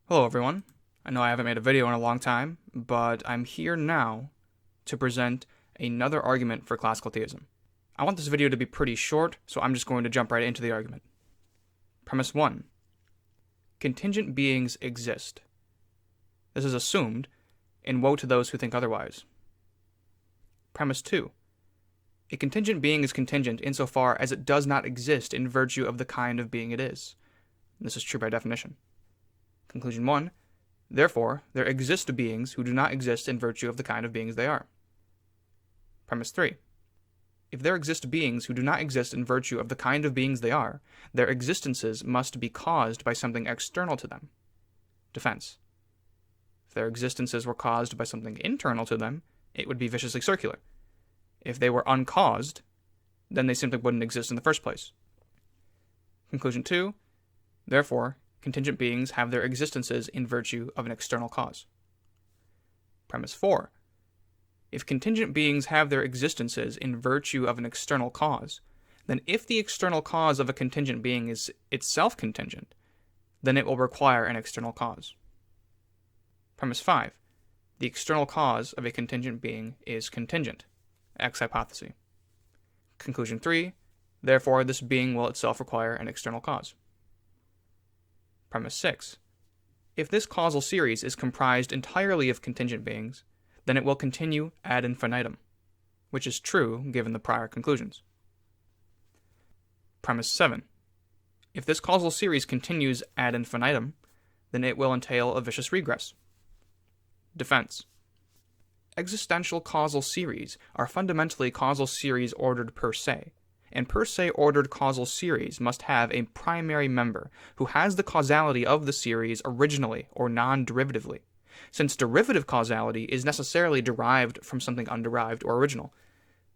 Hello everyone. I know I haven't made a video in a long time, but I'm here now to present another argument for classical theism. I want this video to be pretty short, so I'm just going to jump right into the argument. Premise 1. Contingent beings exist. This is assumed, and woe to those who think otherwise. Premise 2. A contingent being is contingent insofar as it does not exist in virtue of the kind of being it is. This is true by definition. Conclusion 1. Therefore, there exist beings who do not exist in virtue of the kind of beings they are. Premise 3. If there exist beings who do not exist in virtue of the kind of beings they are, their existences must be caused by something external to them. Defense. If their existences were caused by something internal to them, it would be viciously circular. If they were uncaused, then they simply wouldn't exist in the first place. Conclusion 2. Therefore, contingent beings have their existences in virtue of an external cause. Premise 4. If contingent beings have their existences in virtue of an external cause, then if the external cause of a contingent being is itself contingent, then it will require an external cause. Premise 5. The external cause of a contingent being is contingent, ex hypothesi. Conclusion 3. Therefore, this being will itself require an external cause. Premise 6. If this causal series is comprised entirely of contingent beings, then it will continue ad infinitum, which is true given the prior conclusions. Premise 7. If this causal series continues ad infinitum, then it will entail a vicious regress. Defense. Existential causal series are fundamentally causal series ordered per se, and per se ordered causal series must have a primary member who has the causality of the series originally or non-derivatively, since derivative causality is necessarily derived from something underived or original.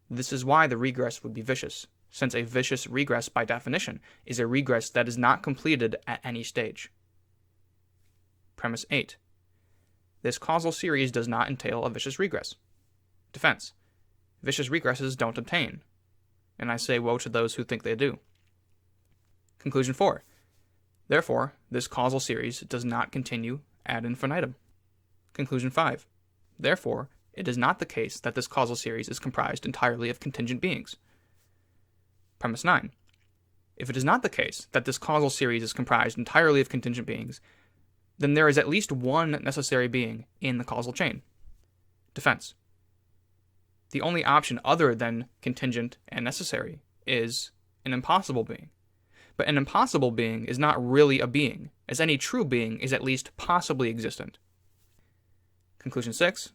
This is why the regress would be vicious, since a vicious regress by definition is a regress that is not completed at any stage. Premise 8. This causal series does not entail a vicious regress. Defense. Vicious regresses don't obtain, and I say woe to those who think they do. Conclusion 4. Therefore, this causal series does not continue ad infinitum. Conclusion 5. Therefore, it is not the case that this causal series is comprised entirely of contingent beings. Premise 9. If it is not the case that this causal series is comprised entirely of contingent beings, then there is at least one necessary being in the causal chain. Defense. The only option other than contingent and necessary is an impossible being. But an impossible being is not really a being, as any true being is at least possibly existent. Conclusion 6.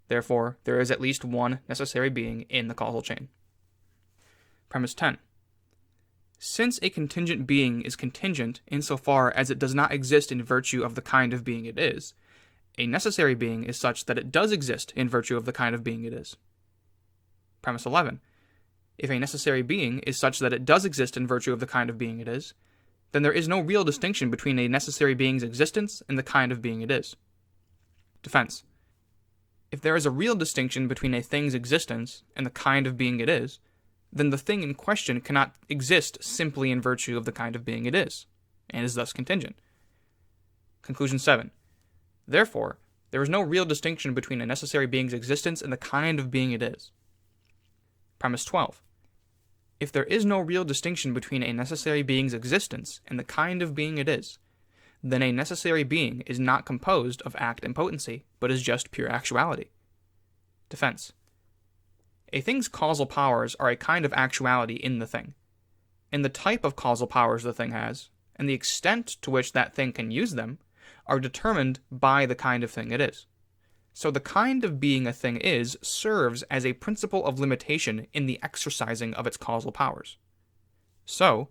Therefore, there is at least one necessary being in the causal chain. Premise 10. Since a contingent being is contingent insofar as it does not exist in virtue of the kind of being it is, a necessary being is such that it does exist in virtue of the kind of being it is. Premise 11. If a necessary being is such that it does exist in virtue of the kind of being it is, then there is no real distinction between a necessary being's existence and the kind of being it is. Defense. If there is a real distinction between a thing's existence and the kind of being it is, then the thing in question cannot exist simply in virtue of the kind of being it is, and is thus contingent. Conclusion 7. Therefore, there is no real distinction between a necessary being's existence and the kind of being it is. Premise 12. If there is no real distinction between a necessary being's existence and the kind of being it is, then a necessary being is not composed of act and potency, but is just pure actuality. Defense. A thing's causal powers are a kind of actuality in the thing, and the type of causal powers the thing has, and the extent to which that thing can use them, are determined by the kind of thing it is. So the kind of being a thing is serves as a principle of limitation in the exercising of its causal powers. So,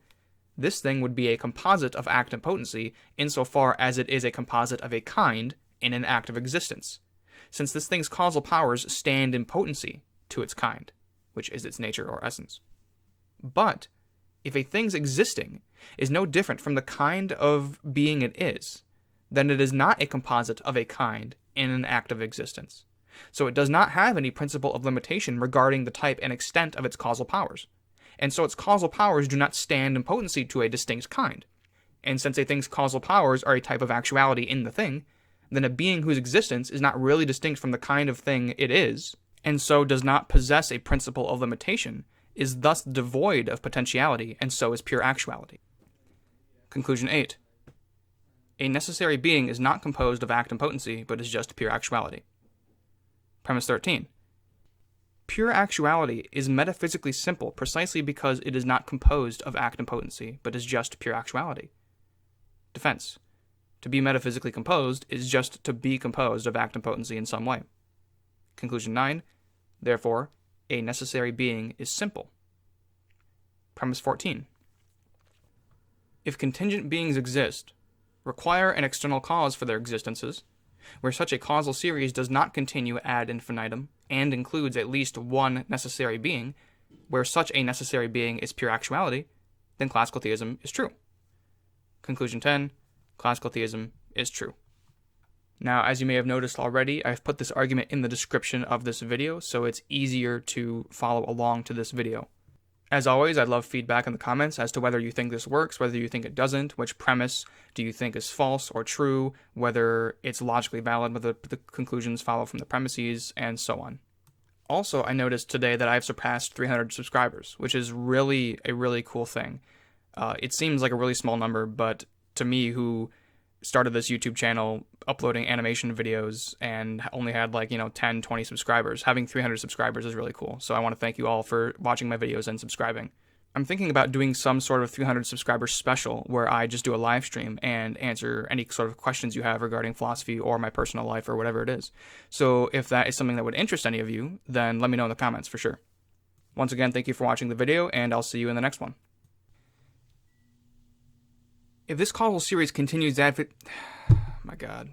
this thing would be a composite of act and potency insofar as it is a composite of a kind in an act of existence, since this thing's causal powers stand in potency to its kind, which is its nature or essence. But, if a thing's existing is no different from the kind of being it is, then it is not a composite of a kind in an act of existence. So it does not have any principle of limitation regarding the type and extent of its causal powers, and so its causal powers do not stand in potency to a distinct kind. And since a thing's causal powers are a type of actuality in the thing, then a being whose existence is not really distinct from the kind of thing it is, and so does not possess a principle of limitation, is thus devoid of potentiality, and so is pure actuality. Conclusion 8. A necessary being is not composed of act and potency, but is just pure actuality. Premise 13. Pure actuality is metaphysically simple precisely because it is not composed of act and potency, but is just pure actuality. Defense. To be metaphysically composed is just to be composed of act and potency in some way. Conclusion 9. Therefore, a necessary being is simple. Premise 14. If contingent beings exist, require an external cause for their existences, where such a causal series does not continue ad infinitum and includes at least one necessary being, where such a necessary being is pure actuality, then classical theism is true. Conclusion 10. Classical theism is true. Now, as you may have noticed already, I've put this argument in the description of this video, so it's easier to follow along to this video. As always, I'd love feedback in the comments as to whether you think this works, whether you think it doesn't, which premise do you think is false or true, whether it's logically valid, whether the conclusions follow from the premises, and so on. Also, I noticed today that I've surpassed 300 subscribers, which is really a really cool thing. It seems like a really small number, but to me, who started this YouTube channel uploading animation videos and only had 10, 20 subscribers, having 300 subscribers is really cool. So I want to thank you all for watching my videos and subscribing. I'm thinking about doing some sort of 300 subscriber special where I just do a live stream and answer any sort of questions you have regarding philosophy or my personal life or whatever it is. So if that is something that would interest any of you, then let me know in the comments for sure. Once again, thank you for watching the video, and I'll see you in the next one. If this causal series continues my God.